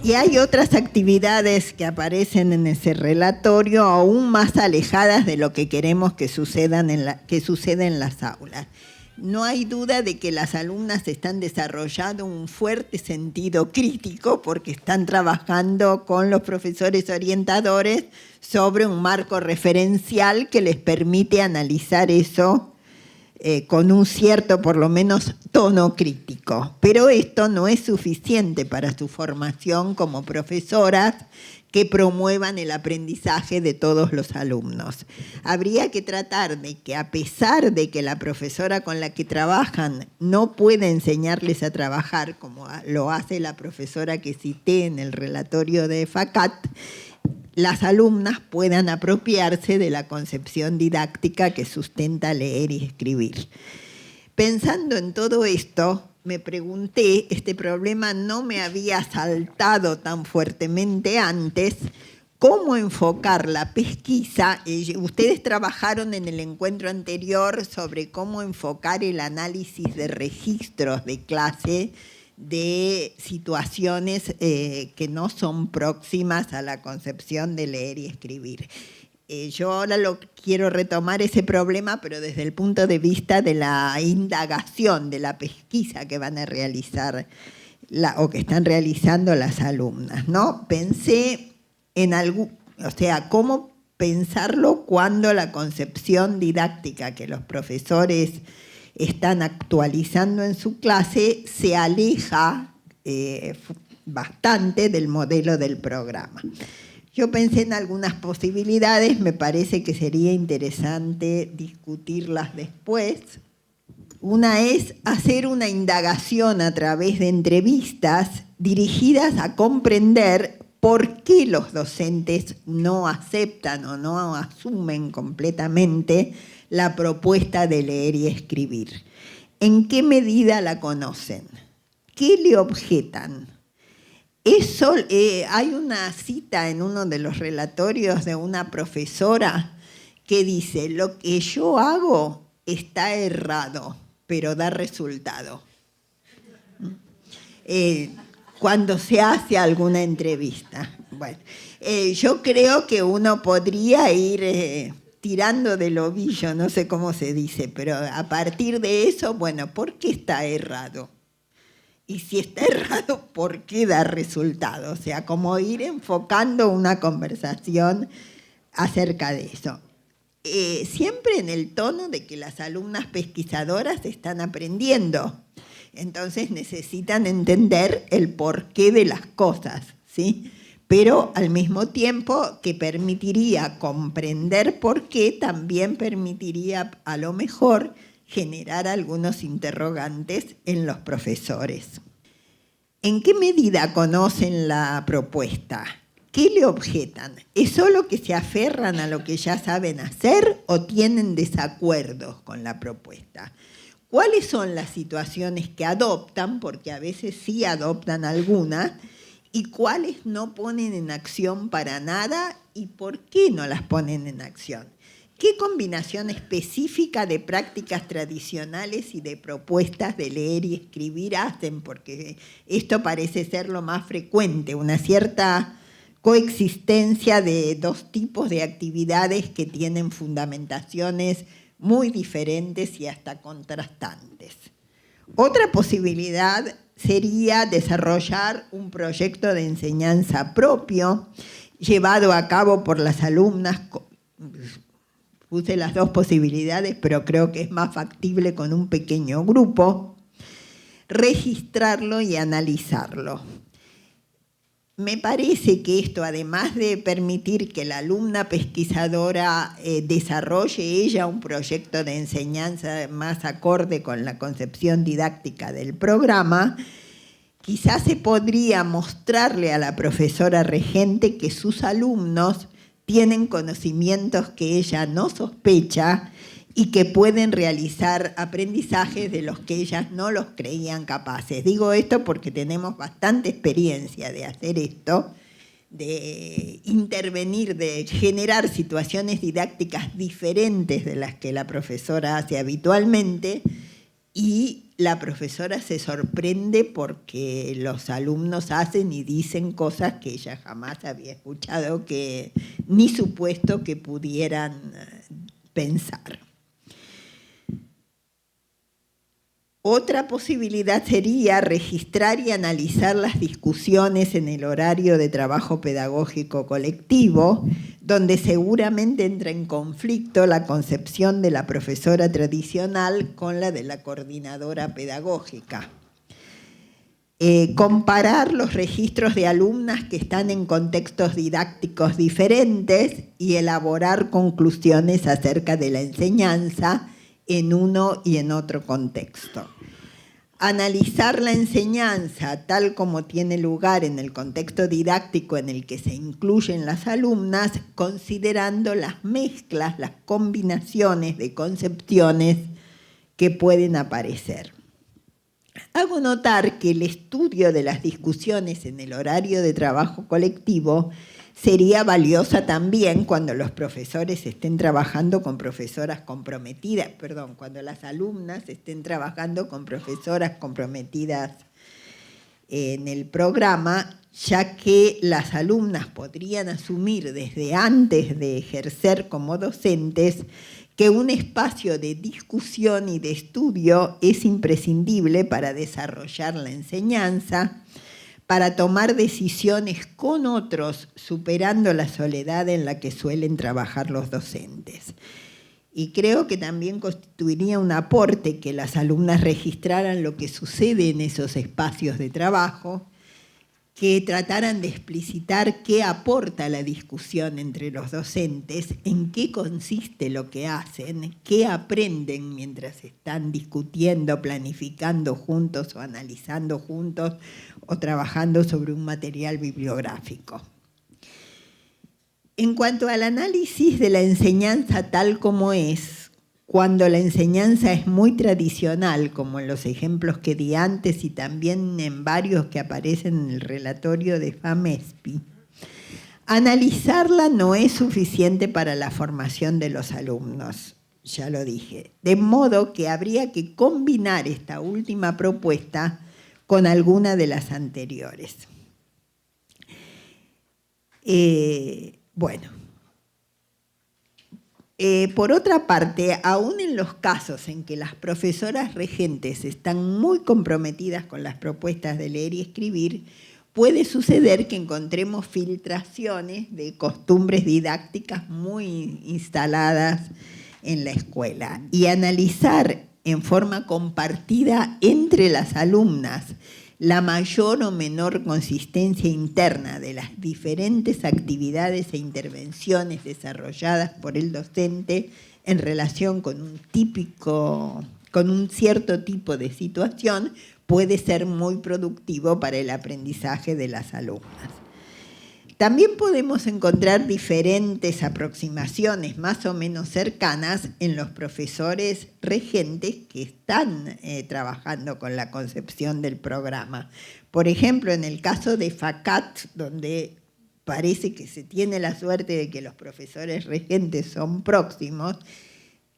Y hay otras actividades que aparecen en ese relatorio aún más alejadas de lo que queremos que suceda en las aulas. No hay duda de que las alumnas están desarrollando un fuerte sentido crítico porque están trabajando con los profesores orientadores sobre un marco referencial que les permite analizar eso con un cierto, por lo menos, tono crítico. Pero esto no es suficiente para su formación como profesoras que promuevan el aprendizaje de todos los alumnos. Habría que tratar de que, a pesar de que la profesora con la que trabajan no puede enseñarles a trabajar, como lo hace la profesora que cité en el relatorio de FACAT, las alumnas puedan apropiarse de la concepción didáctica que sustenta leer y escribir. Pensando en todo esto, me pregunté, este problema no me había saltado tan fuertemente antes, ¿cómo enfocar la pesquisa? Ustedes trabajaron en el encuentro anterior sobre cómo enfocar el análisis de registros de clase de situaciones que no son próximas a la concepción de leer y escribir. Yo ahora quiero retomar ese problema, pero desde el punto de vista de la indagación, de la pesquisa que van a realizar o que están realizando las alumnas, ¿no? Pensé en cómo pensarlo cuando la concepción didáctica que los profesores están actualizando en su clase se aleja bastante del modelo del programa. Yo pensé en algunas posibilidades, me parece que sería interesante discutirlas después. Una es hacer una indagación a través de entrevistas dirigidas a comprender por qué los docentes no aceptan o no asumen completamente la propuesta de leer y escribir. ¿En qué medida la conocen? ¿Qué le objetan? Hay una cita en uno de los relatorios de una profesora que dice: lo que yo hago está errado, pero da resultado. Cuando se hace alguna entrevista. Bueno, yo creo que uno podría ir tirando del ovillo, no sé cómo se dice, pero a partir de eso, bueno, ¿por qué está errado? Y si está errado, ¿por qué da resultado? O sea, como ir enfocando una conversación acerca de eso. Siempre en el tono de que las alumnas pesquisadoras están aprendiendo. Entonces necesitan entender el porqué de las cosas, ¿sí? Pero al mismo tiempo que permitiría comprender por qué, también permitiría a lo mejor generar algunos interrogantes en los profesores. ¿En qué medida conocen la propuesta? ¿Qué le objetan? ¿Es solo que se aferran a lo que ya saben hacer o tienen desacuerdos con la propuesta? ¿Cuáles son las situaciones que adoptan? Porque a veces sí adoptan algunas. ¿Y cuáles no ponen en acción para nada? ¿Y por qué no las ponen en acción? ¿Qué combinación específica de prácticas tradicionales y de propuestas de leer y escribir hacen? Porque esto parece ser lo más frecuente, una cierta coexistencia de dos tipos de actividades que tienen fundamentaciones muy diferentes y hasta contrastantes. Otra posibilidad sería desarrollar un proyecto de enseñanza propio, llevado a cabo por las alumnas. Puse las dos posibilidades, pero creo que es más factible con un pequeño grupo, registrarlo y analizarlo. Me parece que esto, además de permitir que la alumna pesquisadora desarrolle ella un proyecto de enseñanza más acorde con la concepción didáctica del programa, quizás se podría mostrarle a la profesora regente que sus alumnos tienen conocimientos que ella no sospecha y que pueden realizar aprendizajes de los que ellas no los creían capaces. Digo esto porque tenemos bastante experiencia de hacer esto, de intervenir, de generar situaciones didácticas diferentes de las que la profesora hace habitualmente, y la profesora se sorprende porque los alumnos hacen y dicen cosas que ella jamás había escuchado, que ni supuesto que pudieran pensar. Otra posibilidad sería registrar y analizar las discusiones en el horario de trabajo pedagógico colectivo, donde seguramente entra en conflicto la concepción de la profesora tradicional con la de la coordinadora pedagógica. Comparar los registros de alumnas que están en contextos didácticos diferentes y elaborar conclusiones acerca de la enseñanza en uno y en otro contexto. Analizar la enseñanza tal como tiene lugar en el contexto didáctico en el que se incluyen las alumnas, considerando las mezclas, las combinaciones de concepciones que pueden aparecer. Hago notar que el estudio de las discusiones en el horario de trabajo colectivo sería valiosa también cuando los profesores estén trabajando con profesoras comprometidas, cuando las alumnas estén trabajando con profesoras comprometidas en el programa, ya que las alumnas podrían asumir desde antes de ejercer como docentes que un espacio de discusión y de estudio es imprescindible para desarrollar la enseñanza, para tomar decisiones con otros, superando la soledad en la que suelen trabajar los docentes. Y creo que también constituiría un aporte que las alumnas registraran lo que sucede en esos espacios de trabajo, que trataran de explicitar qué aporta la discusión entre los docentes, en qué consiste lo que hacen, qué aprenden mientras están discutiendo, planificando juntos o analizando juntos o trabajando sobre un material bibliográfico. En cuanto al análisis de la enseñanza tal como es, cuando la enseñanza es muy tradicional, como en los ejemplos que di antes y también en varios que aparecen en el relatorio de FAMESPI, analizarla no es suficiente para la formación de los alumnos, ya lo dije. De modo que habría que combinar esta última propuesta con alguna de las anteriores. Por otra parte, aún en los casos en que las profesoras regentes están muy comprometidas con las propuestas de leer y escribir, puede suceder que encontremos filtraciones de costumbres didácticas muy instaladas en la escuela. Y analizar en forma compartida entre las alumnas la mayor o menor consistencia interna de las diferentes actividades e intervenciones desarrolladas por el docente en relación con un cierto tipo de situación puede ser muy productivo para el aprendizaje de las alumnas. También podemos encontrar diferentes aproximaciones más o menos cercanas en los profesores regentes que están trabajando con la concepción del programa. Por ejemplo, en el caso de FACAT, donde parece que se tiene la suerte de que los profesores regentes son próximos,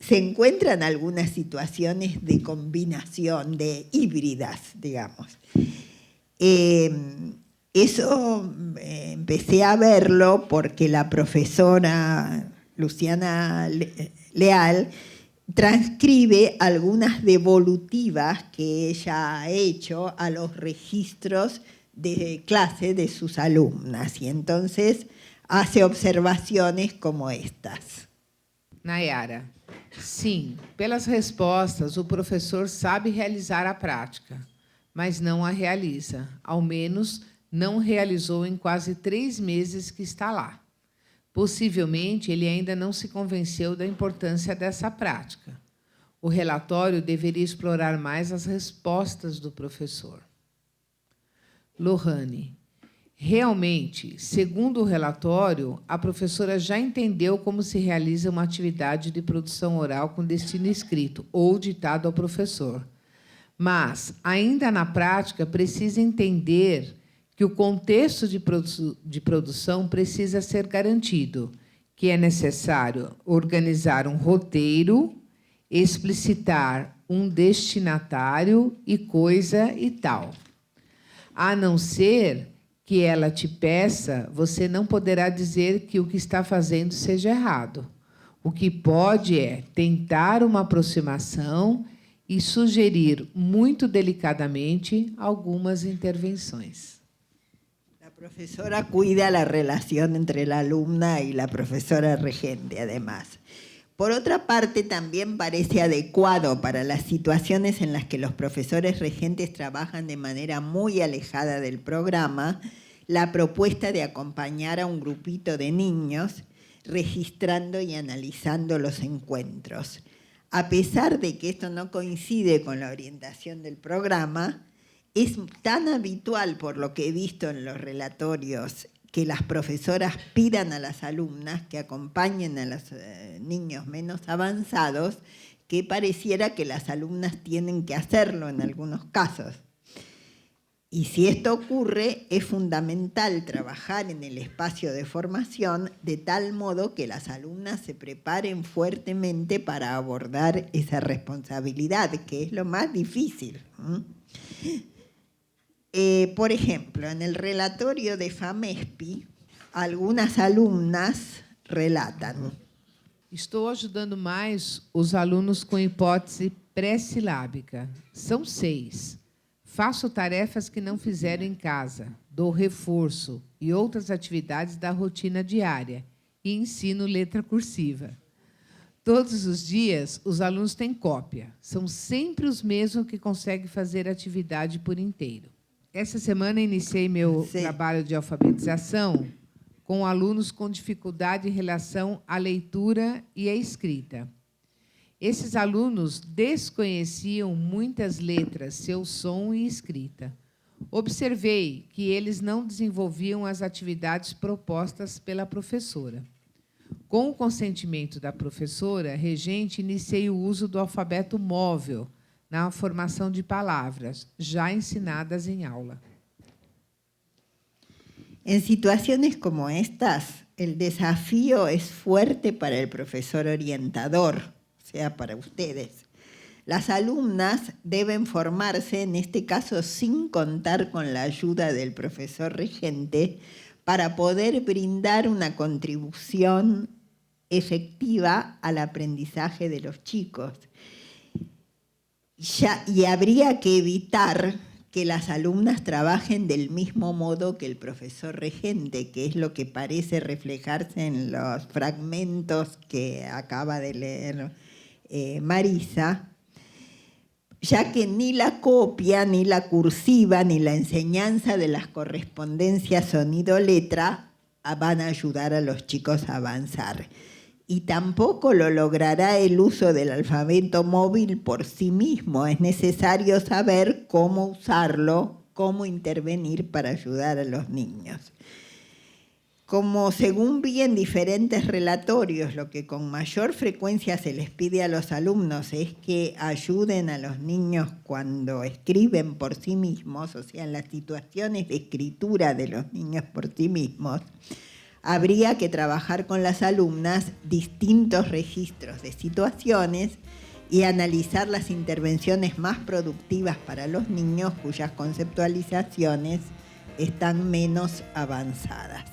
se encuentran algunas situaciones de combinación, de híbridas, digamos. Eso empecé a verlo porque la profesora Luciana Leal transcribe algunas devolutivas que ella ha hecho a los registros de clase de sus alumnas y entonces hace observaciones como estas. Nayara, sim, pelas respostas, o professor sabe realizar a prática, mas não a realiza, ao menos não realizou em quase 3 meses que está lá. Possivelmente, ele ainda não se convenceu da importância dessa prática. O relatório deveria explorar mais as respostas do professor. Lohane, realmente, segundo o relatório, a professora já entendeu como se realiza uma atividade de produção oral com destino escrito ou ditado ao professor. Mas, ainda na prática, precisa entender que o contexto de produção precisa ser garantido, que é necessário organizar um roteiro, explicitar um destinatário e coisa e tal. A não ser que ela te peça, você não poderá dizer que o que está fazendo seja errado. O que pode é tentar uma aproximação e sugerir muito delicadamente algumas intervenções. La profesora cuida la relación entre la alumna y la profesora regente, además. Por otra parte, también parece adecuado para las situaciones en las que los profesores regentes trabajan de manera muy alejada del programa la propuesta de acompañar a un grupito de niños registrando y analizando los encuentros. A pesar de que esto no coincide con la orientación del programa, es tan habitual, por lo que he visto en los relatorios, que las profesoras pidan a las alumnas que acompañen a los niños menos avanzados, que pareciera que las alumnas tienen que hacerlo en algunos casos. Y si esto ocurre, es fundamental trabajar en el espacio de formación de tal modo que las alumnas se preparen fuertemente para abordar esa responsabilidad, que es lo más difícil. Por ejemplo, en el relatorio de FAMESP, algunas alumnas relatan: estou ajudando mais os alunos com hipótese pré-silábica. São 6. Faço tarefas que não fizeram em casa, dou reforço e outras atividades da rotina diária e ensino letra cursiva. Todos os dias, os alunos têm cópia. São sempre os mesmos que conseguem fazer a atividade por inteiro. Essa semana iniciei meu trabalho de alfabetização com alunos com dificuldade em relação à leitura e à escrita. Esses alunos desconheciam muitas letras, seu som e escrita. Observei que eles não desenvolviam as atividades propostas pela professora. Com o consentimento da professora regente, iniciei o uso do alfabeto móvel na formação de palavras, já ensinadas em aula. En situaciones como estas, el desafío es fuerte para el profesor orientador, o sea, para ustedes. Las alumnas deben formarse, en este caso, sin contar con la ayuda del profesor regente, para poder brindar una contribución efectiva al aprendizaje de los chicos. Y habría que evitar que las alumnas trabajen del mismo modo que el profesor regente, que es lo que parece reflejarse en los fragmentos que acaba de leer Marisa, ya que ni la copia, ni la cursiva, ni la enseñanza de las correspondencias sonido-letra van a ayudar a los chicos a avanzar. Y tampoco lo logrará el uso del alfabeto móvil por sí mismo. Es necesario saber cómo usarlo, cómo intervenir para ayudar a los niños. Como según vi en diferentes relatorios, lo que con mayor frecuencia se les pide a los alumnos es que ayuden a los niños cuando escriben por sí mismos, o sea, en las situaciones de escritura de los niños por sí mismos, habría que trabajar con las alumnas distintos registros de situaciones y analizar las intervenciones más productivas para los niños cuyas conceptualizaciones están menos avanzadas.